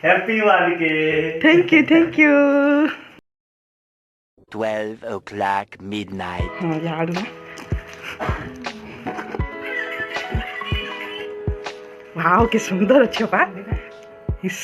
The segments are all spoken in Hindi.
Happy 1K। Thank you 12 o'clock midnight. हाँ यार ना वाओ कि सुंदर अच्छे बा इस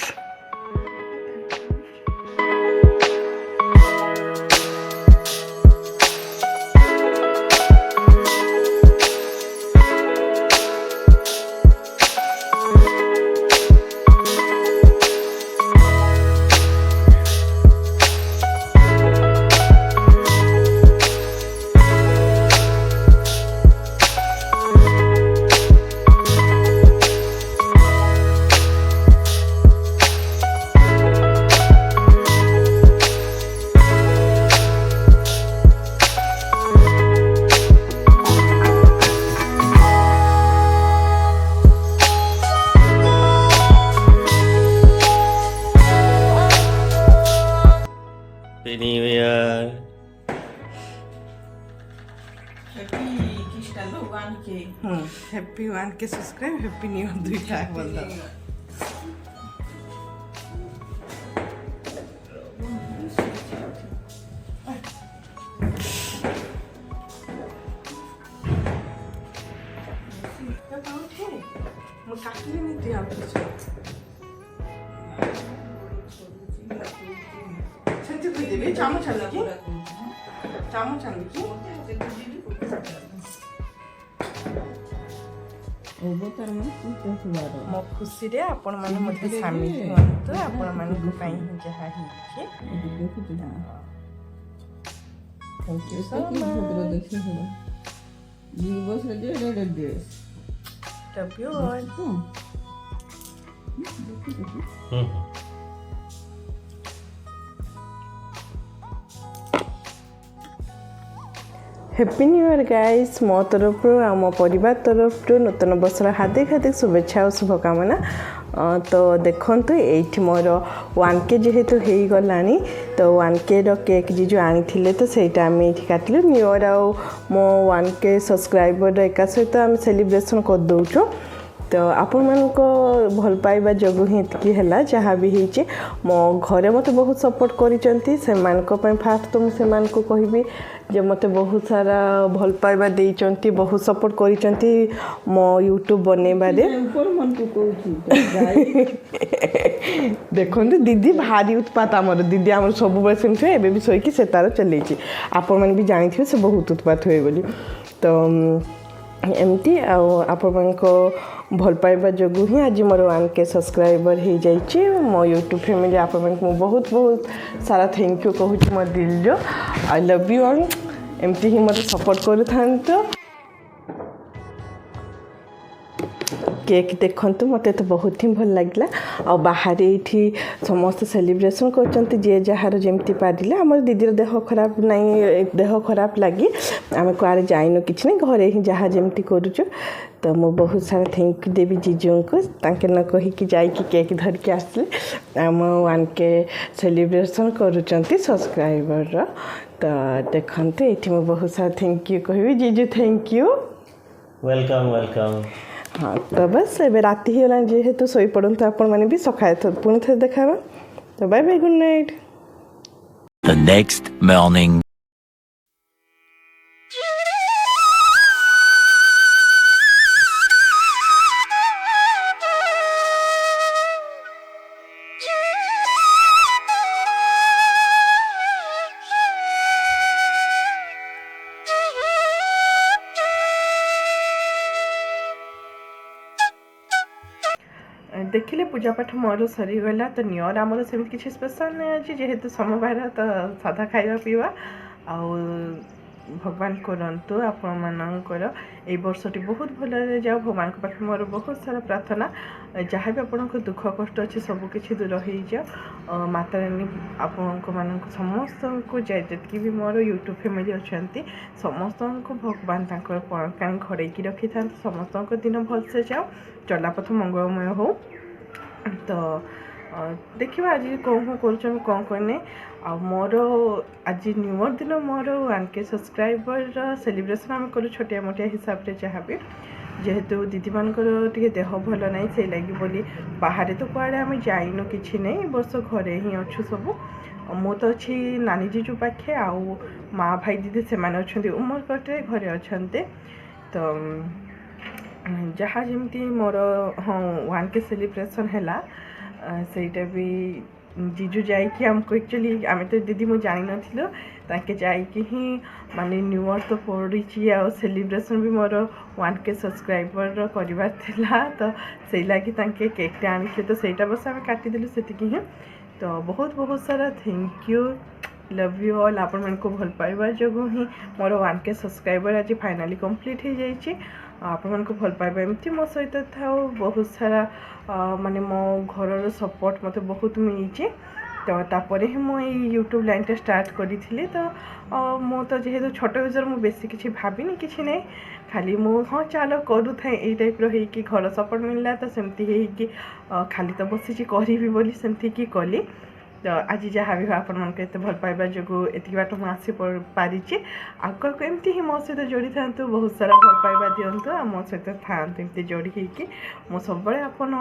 happy new year. Happy 1K subscribe happy new year दुईटा बोल ମୁଁ କାଟିଲିନି ତୁ ଆଉ କିଛି ସେମିତି କହିଦେବି ଚାମଚ ଆଣିକି ମୋ ଖୁସିରେ ଆପଣମାନେ ମଧ୍ୟ ସାମିଲ ହୁଅନ୍ତୁ ଆପଣମାନଙ୍କ ପାଇଁ ଯାହା ହେଇଛି thank you so much love you all happy new year guys मो तरफ आम परिवार तरफ नूतन वर्षर हार्दिक हार्दिक शुभेच्छा और शुभकामना तो देखते ये मोर 1K जेहेतु हो गला तो 1K केक जीजु आनी तो सहीटा आम ये काटिलु न्यू ईयर आ मो 1K सब्सक्राइबर एक सहित आम सेलिब्रेशन करदे तो आपण मानक भल पाइबा जगू ही है जहाँ भी होती मो घरे मत बहुत सपोर्ट कर फास्ट तो मुझे कहबी जे मत बहुत सारा भल पाइबा देइचंती बहुत सपोर्ट करिचंती मो यूट्यूब बनैबारे देखते दीदी भारी उत्पात आमर दीदी आमर सब बेले सेमती एबे भी सोईकी से तार चलैछि आपण माने भी जानिथिबे से बहुत उत्पात हुए बोली तो एमती आपण भल पाइबा जगू ही आज मोर 1K सब्सक्राइबर हो जाइए मो यूट्यूब फैमिली आपण बहुत बहुत सारा थैंक यू कहूँ मो दिल जो आई लव यू ऑल एमती ही मत सपोर्ट करू था केक देखते मत तो बहुत ही भल लगे आ बाहर ये समस्त सेलिब्रेशन कर जी जार जमी पारे आम दीदी देह खराब नहीं देह खराब लगी आम कुआरे जाइनु कि नहीं घरे ही जहाँ जमी करुचु तो मु बहुत सारा थैंक यू देवी जीजू को तांके न कहीकि जाइकी केक धरिकी आसले आम 1K सेलिब्रेशन करुचंती सब्सक्राइबर तो देखते ये मुझे बहुत सारा थैंक यू कहबी जीजू थैंक यू वेलकम वेलकम। हाँ तो बस ए राति ही गला जेहेतु शोई पड़ते आपण मैंने भी सकाଳେ पुणी थे देखा तो bye bye good night. The next morning. देखिले पूजा पाठ मोर सरीगला तो न्यू ईयर आमर सेमती किसी स्पेशल नहीं अच्छे जेहेतु सोमवार तो सादा खाଇବା पीवा आ भगवान करंतु आपण मानकर ए वर्षटी बहुत भल जाओ भगवान के पाखे मोर बहुत सारा प्रार्थना जहाँ भी आपण दुख कष्ट अच्छे सबकि दूर हो जाओ माता रानी आपण मान समस्त को जी भी मोर यूट्यूब फैमिली अच्छा समस्त को भगवान कहीं घड़े रखी था समस्त दिन भलसे जाओ चलापथ मंगलमय हो तो देखा आज कौन कौन कौन कहने आ मोर आज न्यू ईयर दिन मोर 1K सब्सक्राइबर सेलिब्रेशन आम करूँ छोटिया मोटिया हिसाब से जहाँ भी जेहेतु दीदी मानकर टिके देह भल ना से लगी बोली बाहर तो कुआड़े आम जाइनु कि नहीं वर्ष घरे ही अच्छु सब मु तो अच्छी नानी जीजू पाखे आउ माँ भाई दीदी से अच्छा उमरकटे घरे अच्छा तो जहाँ जमी मोर हाँ 1K सेलिब्रेशन है सेटा भी जीजू जाइए आमको एक्चुअली आम तो दीदी मुझे जान नी ताके जाइए ही माने न्यू ईयर तो पड़ी आ सेलिब्रेशन भी मोर 1K सब्सक्राइबर करार थिला तो से लगी केकटे आनी तो सहीटा बस आम काटिदेलु से ही तो बहुत बहुत सारा thank you love you all आपण मन को भल पाइबा जो ही मोर 1K सब्सक्राइबर आज फाइनाली कंप्लीट हो जाइए आपण मन को भल पाइबा एमती मो सहित था बहुत सारा माने मो घर सपोर्ट मते बहुत मिली तो तापर ही मुझे यूट्यूब लाइन स्टार्ट करी तो मो तो जेहेतु छोट यूजर मु बेसी किसी भाविनी किसी नहीं खाली मु हाँ चलो करू था ये टाइप रही घर सपोर्ट मिलला तो सेमती खाली तो बसी करी बोली सेमती की कली तो आज जहाँ भी आपण मन के भल पाइबा जो एति बाट मुझे आसी पारी आगे एमती ही मो सहित जोड़ी था बहुत सारा भल पाइबा दिंतु आ मो सहित था एमती जोड़ी होगी मो सब आपण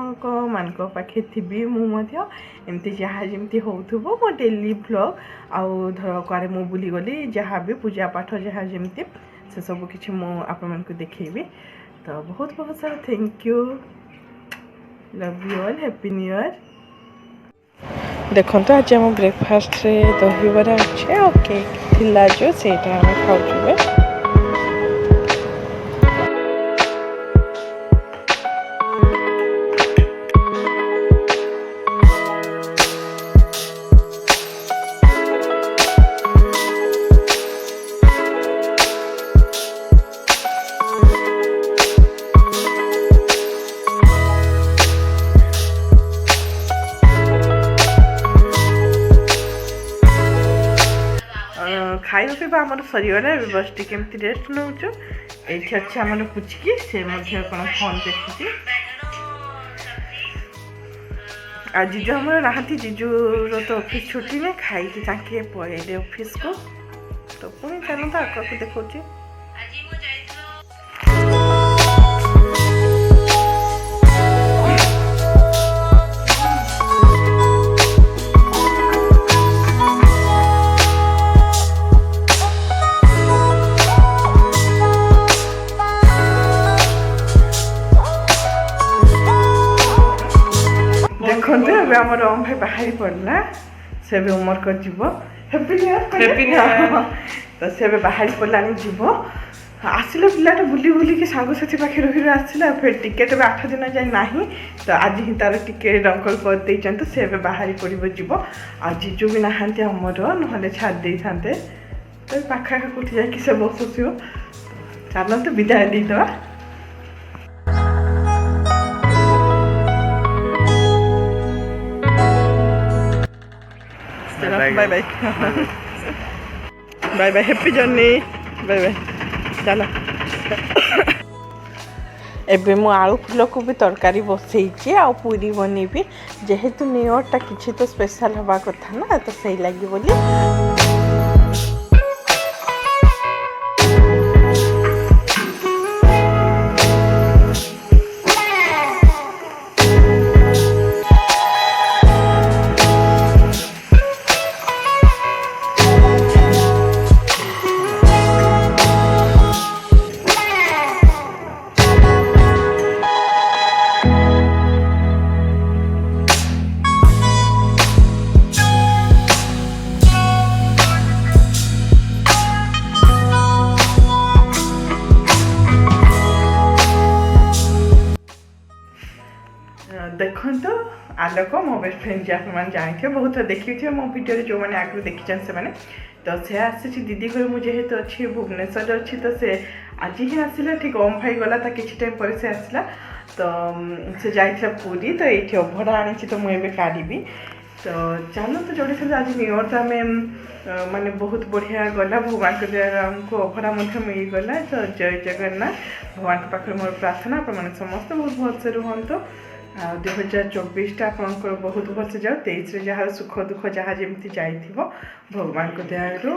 मान पाखे थी मुझे जहाँ जमी हो मो डेली व्लॉग आउ धर कुआरे मु बुली गली जहाँ भी पूजा पाठ जहाँ जमी से सब किसी मुझे देखी तो बहुत बहुत सारा thank you love you all happy new year देखो तो आज आम ब्रेकफास्ट रे दहीबरा अच्छे और केक थिला जो सेटा आम खाऊ खाଇବା ପିଇବା ଆମର ସରିଗଲା ଏବେ ବସ୍ ଟିକେ କେମିତି ରେଷ୍ଟ ନେଉଛୁ ଏଇଠି ଅଛି ଆମର ପୁଚିକି ସେ ମଧ୍ୟ କ'ଣ ଫୋନ୍ ଦେଖୁଛି ଆଉ ଜିଜୁ ଆମର ନାହାନ୍ତି ଜିଜୁର ତ ଅଫିସ୍ ଛୁଟି ନାହିଁ ଖାଇକି ତାଙ୍କେ ପଳେଇଲେ ଅଫିସ୍କୁ ତ ପୁଣି ଚାଲନ୍ତୁ ଆଗକୁ ଦେଖାଉଛି देखते ए आम ओम भाई बाहरी पड़ला से उमर कर जीव हैप्पी न्यू ईयर तो से बाहरी पड़ला जीव आसिल पिलाटा बुली बुली कि सांग साथी पाखे रही आसला फिर टिकेट भी 8 दिन जाए ना तो आज ही तार टिकेट अंकल कर से बाहरी पड़ जीव आ जीजू भी नहांती आमर ना छाड़ दे था तो पाखा कौटी जाकि से बस चलते विदाय देदेवा bye bye bye bye happy journey bye bye चलो एबे मु आलू फुल को भी तरकारी बसई आ पूरी बनईबी जेहेतु न्यू ईयरटा किसी तो स्पेशल हवा कथा ना तो सही लगी बोली देखो तो आलोक मो बेस्ट फ्रेंड जहाँ मैंने जानी बहुत देखी थे मो वीडियो जो मैंने आगे देखी से मैंने तो से आसी दीदी घर मुझे तो अच्छी भुवनेश्वर अच्छी तो से आज ही आसला ठीक ओम भाई गला किसी टाइम पर से आसला तो से जाइए पूरी तो ये अभड़ा आनी तो मुझे काढ़ी तो चलो तो जोड़ी थे आज न्यू ईयर तो आम माने बहुत बढ़िया गला भगवान के द्वारा आमको अभड़ा मिलगला तो जय जगन्नाथ भगवान के पाखे मोर प्रार्थना आप समस्त बहुत भलसे रुहतु 2024 आपंकर बहुत भलसे जाओ 23 जहाँ सुख दुख जहाँ जमी जाइए भगवान को दयारू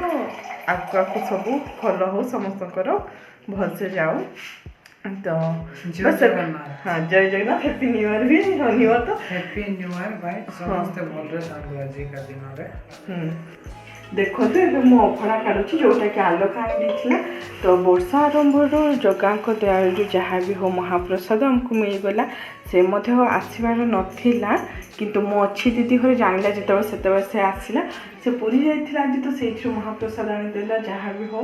आगु सब भल हो समस्त भलसे जाओ तो जय बस जगन्नाथ। हाँ जय जगन्नाथ हैप्पी न्यू ईयर भी न्यू ईयर तो हैप्पी न्यू ईयर भाई समस्ते भलरे थांतु आज का दिन रे। देखते ये मु अभड़ा काढ़ुची जोटा कि आलोक आनी तो वर्षा आरंभ जगा दयालु जहाँ भी हो महाप्रसाद आमको मिलगला से आसबार नाला किंतु मो अच्छी दीदी घर जानिला जिते से आसला से पूरी जाइए आज तो से महाप्रसाद आनीदेला जहाँ भी हो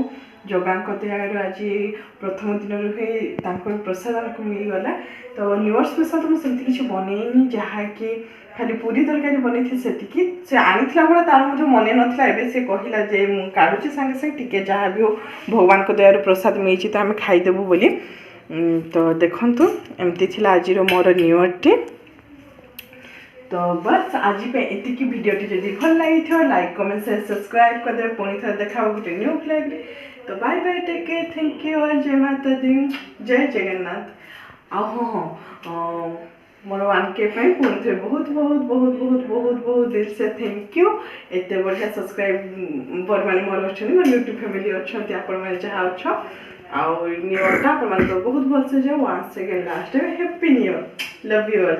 जगा दयालु आज प्रथम दिन ही प्रसाद आमको मिलगला तो न्यू इयर स्पेशल तो मुझे किसी बनईनी जहाँकि खाली पूरी तरकारी बनई से आनी बेला तार मुझे मन नाला एवं से कहला जे काढ़ुची सागे सागे टिके जहाँ भी हो भगवान को दयार प्रसाद मिली तो आम खाईदेबू बोली तो देखु एमती थी आज मोर न्यू ईयर टी तो बस आज एतिकी वीडियोटी जदि भल लगी लाइक कमेंट शेयर सब्सक्राइब करदे पुणी थे देखा गोटे न्यू ब्लॉग तो bye bye take care thank you all जय माता दी जय जगन्नाथ आ हाँ मोर 1K पुणी थे बहुत बहुत बहुत बहुत बहुत बहुत दिल से थैंक यू एत बढ़िया सब्सक्राइबर मैंने मोर अच्छा मोर यूट्यूब फैमिली अच्छा आपण जहाँ अच्छ आउ न्यू ईयर टा आप बहुत भल से जाओ once second last happy new year love you all.